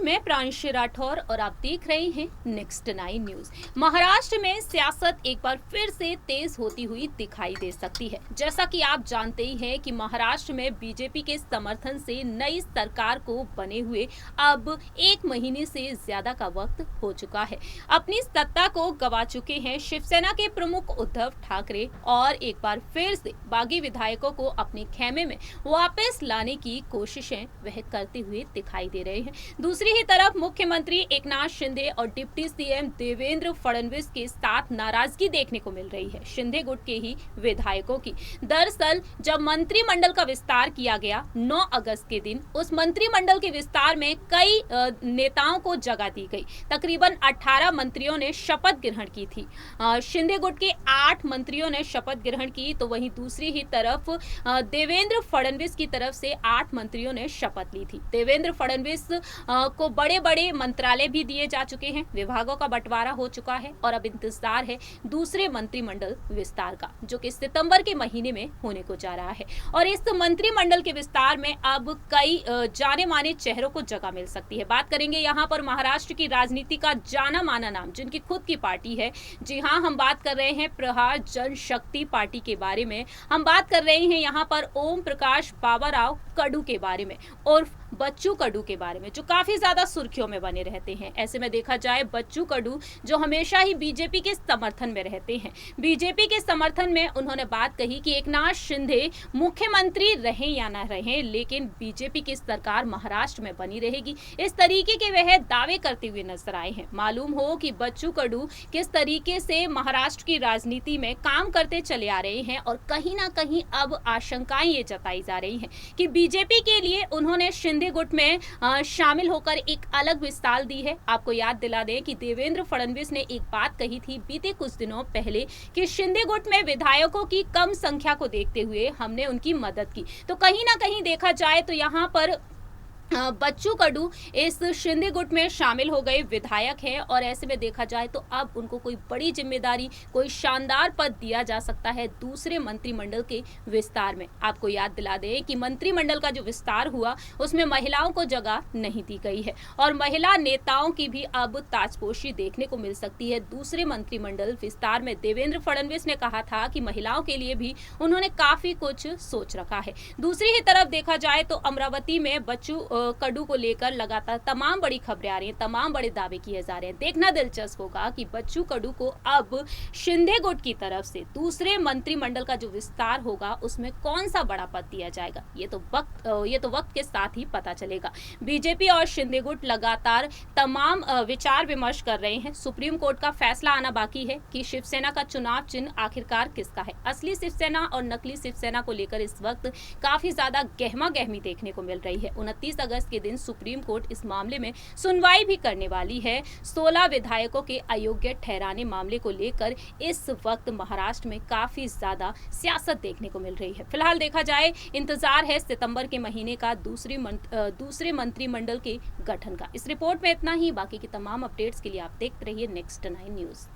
मैं प्रांशी राठौर और आप देख रहे हैं नेक्स्ट 9 न्यूज। महाराष्ट्र में सियासत एक बार फिर से तेज होती हुई दिखाई दे सकती है। जैसा कि आप जानते ही हैं कि महाराष्ट्र में बीजेपी के समर्थन से नई सरकार को बने हुए अब 1 महीने से ज्यादा का वक्त हो चुका है। अपनी सत्ता को गवा चुके हैं शिवसेना के प्रमुख उद्धव ठाकरे और एक बार फिर से बागी विधायकों को अपने खेमे में वापस लाने की कोशिशें वह करते हुए दिखाई दे रहे हैं। दूसरी ही तरफ मुख्यमंत्री एकनाथ शिंदे और डिप्टी सीएम देवेंद्र फडणवीस के साथ नाराजगी देखने को मिल रही है शिंदे गुट के ही विधायकों की। दरअसल जब मंत्रिमंडल का विस्तार किया गया 9 अगस्त के दिन, उस मंत्रिमंडल के विस्तार में कई नेताओं को जगह दी गई। तकरीबन 18 मंत्रियों ने शपथ ग्रहण की थी। शिंदे गुट के 8 मंत्रियों ने शपथ ग्रहण की, तो वहीं दूसरी ही तरफ देवेंद्र फडणवीस की तरफ से 8 मंत्रियों ने शपथ ली थी। देवेंद्र फडणवीस को बड़े बड़े मंत्रालय भी दिए जा चुके हैं, विभागों का बंटवारा हो चुका है और अब इंतजार है दूसरे मंत्रिमंडल विस्तार का, जो कि सितंबर के महीने में होने को जा रहा है। और इस मंत्रिमंडल के विस्तार में अब कई जाने माने चेहरों को जगह मिल सकती है। बात करेंगे यहाँ पर महाराष्ट्र की राजनीति का जाना माना नाम, जिनकी खुद की पार्टी है। जी हाँ, हम बात कर रहे हैं प्रहार जनशक्ति पार्टी के बारे में। हम बात कर रहे हैं यहाँ पर ओम प्रकाश बाबाराव कडू के बारे में और बच्चू कडू के बारे में, जो काफी ज्यादा सुर्खियों में बने रहते हैं। ऐसे में देखा जाए बच्चू कडू जो हमेशा ही बीजेपी के समर्थन में रहते हैं, बीजेपी के समर्थन में उन्होंने बात कही कि एकनाथ शिंदे मुख्यमंत्री रहे या ना रहे, लेकिन बीजेपी की सरकार महाराष्ट्र में बनी रहेगी। इस तरीके के वह दावे करते हुए नजर आए हैं। मालूम हो कि बच्चू कडू किस तरीके से महाराष्ट्र की राजनीति में काम करते चले आ रहे हैं और कहीं ना कहीं अब आशंकाएं ये जताई जा रही हैं कि बीजेपी के लिए उन्होंने शिंदे गुट में शामिल होकर एक अलग मिसाल दी है। आपको याद दिला दें कि देवेंद्र फडणवीस ने एक बात कही थी बीते कुछ दिनों पहले कि शिंदे गुट में विधायकों की कम संख्या को देखते हुए हमने उनकी मदद की। तो कहीं ना कहीं देखा जाए तो यहाँ पर बच्चू कडू इस शिंदे गुट में शामिल हो गए विधायक हैं और ऐसे में देखा जाए तो अब उनको कोई बड़ी जिम्मेदारी, कोई शानदार पद दिया जा सकता है दूसरे मंत्रिमंडल के विस्तार में। आपको याद दिला दें कि मंत्रिमंडल का जो विस्तार हुआ उसमें महिलाओं को जगह नहीं दी गई है और महिला नेताओं की भी अब ताजपोशी देखने को मिल सकती है दूसरे मंत्रिमंडल विस्तार में। देवेंद्र फडणवीस ने कहा था कि महिलाओं के लिए भी उन्होंने काफी कुछ सोच रखा है। दूसरी ही तरफ देखा जाए तो अमरावती में बच्चू कडू को लेकर लगातार तमाम बड़ी खबरें आ रही हैं, तमाम बड़े दावे किए जा रहे हैं। देखना दिलचस्प होगा कि बच्चू कडू को अब शिंदे गुट की तरफ से दूसरे मंत्रिमंडल का जो विस्तार होगा उसमें कौन सा बड़ा पद दिया जाएगा, ये तो वक्त के साथ ही पता चलेगा। बीजेपी और शिंदे गुट लगातार तमाम विचार विमर्श कर रहे हैं। सुप्रीम कोर्ट का फैसला आना बाकी है कि शिवसेना का चुनाव चिन्ह आखिरकार किसका है। असली शिवसेना और नकली शिवसेना को लेकर इस वक्त काफी ज्यादा गहमा गहमी देखने को मिल रही है। 29 अगस्त के दिन सुप्रीम कोर्ट इस मामले में सुनवाई भी करने वाली है। 16 विधायकों के अयोग्य ठहराने मामले को लेकर इस वक्त महाराष्ट्र में काफी ज्यादा सियासत देखने को मिल रही है। फिलहाल देखा जाए इंतजार है सितंबर के महीने का दूसरे मंत्रिमंडल के गठन का। इस रिपोर्ट में इतना ही। बाकी की तमाम अपडेट्स के लिए आप देखते रहिए नेक्स्ट 9 न्यूज।